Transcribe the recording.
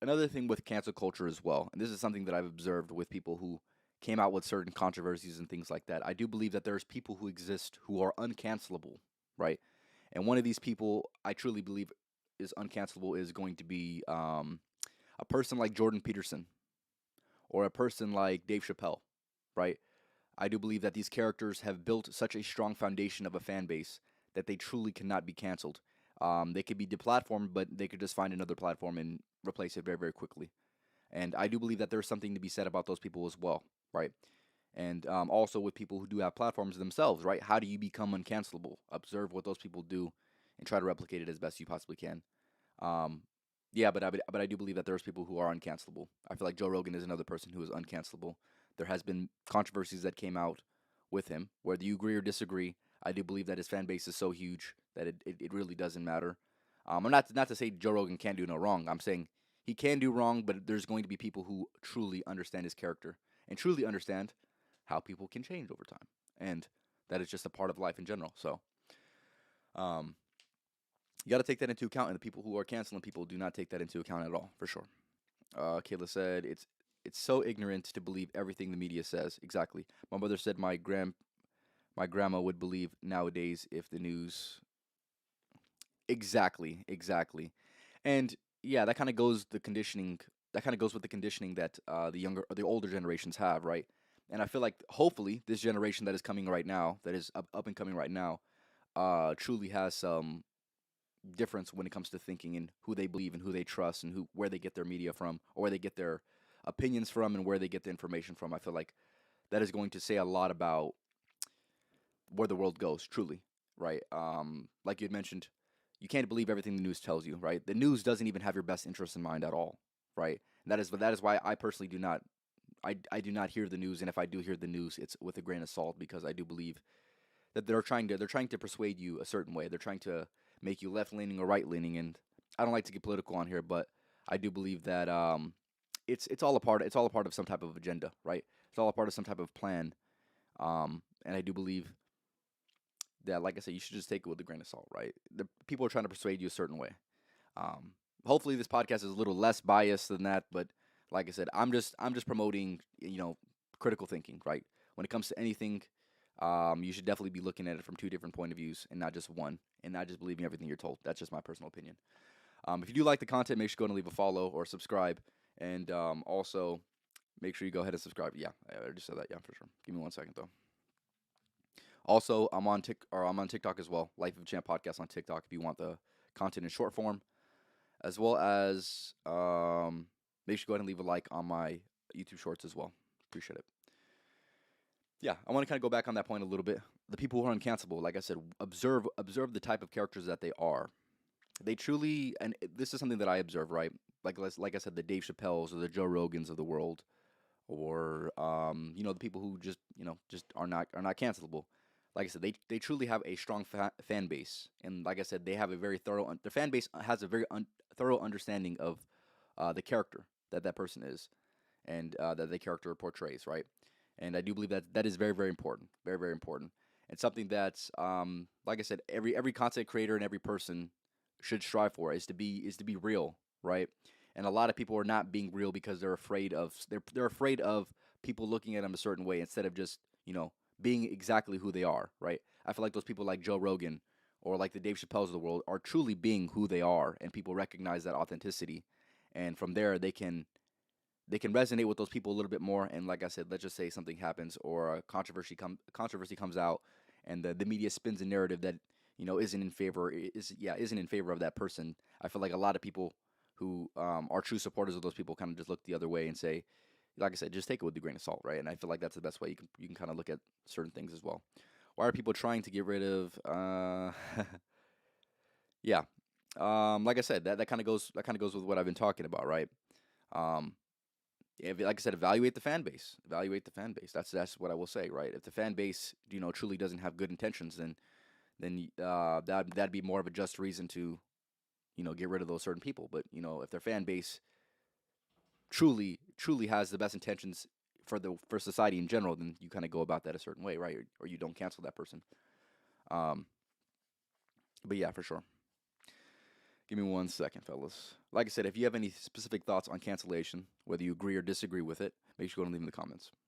another thing with cancel culture as well, and this is something that I've observed with people who came out with certain controversies and things like that. I do believe that there's people who exist who are uncancelable, right? And one of these people I truly believe is uncancelable is going to be a person like Jordan Peterson or a person like Dave Chappelle, right? I do believe that these characters have built such a strong foundation of a fan base that they truly cannot be canceled. They could be deplatformed, but they could just find another platform and replace it very, very quickly. And I do believe that there's something to be said about those people as well, right? And also with people who do have platforms themselves, right? How do you become uncancelable? Observe what those people do and try to replicate it as best you possibly can. Um, yeah, but I do believe that there's people who are uncancelable. I feel like Joe Rogan is another person who is uncancelable. There has been controversies that came out with him, whether you agree or disagree. I do believe that his fan base is so huge that it really doesn't matter. I'm not to say Joe Rogan can't do no wrong. I'm saying he can do wrong, but there's going to be people who truly understand his character and truly understand how people can change over time, and that is just a part of life in general. So, um, you got to take that into account, and the people who are canceling people do not take that into account at all, for sure. Kayla said it's so ignorant to believe everything the media says. Exactly. My mother said my grandma would believe nowadays if the news. Exactly, exactly. And yeah, that kind of goes the conditioning. That kind of goes with the conditioning that the younger or the older generations have, right? And I feel like hopefully this generation that is coming right now, that is up and coming right now, truly has some difference when it comes to thinking and who they believe and who they trust and who where they get their media from or where they get their opinions from and where they get the information from. I feel like that is going to say a lot about where the world goes, truly, right? Like you had mentioned, you can't believe everything the news tells you, right? The news doesn't even have your best interest in mind at all, right? And that is why I personally do not I do not hear the news, and if I do hear the news, it's with a grain of salt because I do believe that they're trying to persuade you a certain way. They're trying to make you left leaning or right leaning, and I don't like to get political on here, but I do believe that it's all a part of some type of agenda, right? It's all a part of some type of plan, and I do believe that, like I said, you should just take it with a grain of salt, right? The people are trying to persuade you a certain way. Um, Hopefully, this podcast is a little less biased than that, but like I said, I'm just promoting critical thinking, right? When it comes to anything, you should definitely be looking at it from two different point of views and not just one, and not just believing everything you're told. That's just my personal opinion. If you do like the content, make sure you go and leave a follow or subscribe, and also make sure you go ahead and subscribe. Yeah, I already said that. Yeah, for sure. Give me 1 second though. Also, I'm on TikTok as well. Life of Champ podcast on TikTok if you want the content in short form, as well as make sure you go ahead and leave a like on my YouTube Shorts as well. Appreciate it. Yeah, I want to kind of go back on that point a little bit. The people who are uncancelable, like I said, observe the type of characters that they are. They truly, and this is something that I observe, right? Like I said, the Dave Chappelles or the Joe Rogans of the world, or the people who just are not cancelable. Like I said, they truly have a strong fan base, and like I said, they have a very thorough. Their fan base has a very thorough understanding of the character that person is, and that the character portrays, right? And I do believe that that is very, very important, very, very important, and something that's like I said, every content creator and every person should strive for is to be real, right? And a lot of people are not being real because they're afraid of people looking at them a certain way instead of just being exactly who they are, right? I feel like those people like Joe Rogan or like the Dave Chappelles of the world are truly being who they are, and people recognize that authenticity, and from there they can resonate with those people a little bit more. And like I said, let's just say something happens or a controversy comes out, and the media spins a narrative that isn't in favor of that person. I feel like a lot of people who are true supporters of those people kind of just look the other way and say, like I said, just take it with a grain of salt, right? And I feel like that's the best way you can kind of look at certain things as well. Why are people trying to get rid of? Yeah, like I said, that kind of goes with what I've been talking about, right? Um, like I said, evaluate the fan base. Evaluate the fan base. That's what I will say, right? If the fan base, truly doesn't have good intentions, then that'd be more of a just reason to, get rid of those certain people. But if their fan base truly has the best intentions for society in general, then you kind of go about that a certain way, right? Or you don't cancel that person. Um, but yeah, for sure. Give me 1 second, fellas. Like I said, if you have any specific thoughts on cancellation, whether you agree or disagree with it, make sure you go and leave in the comments.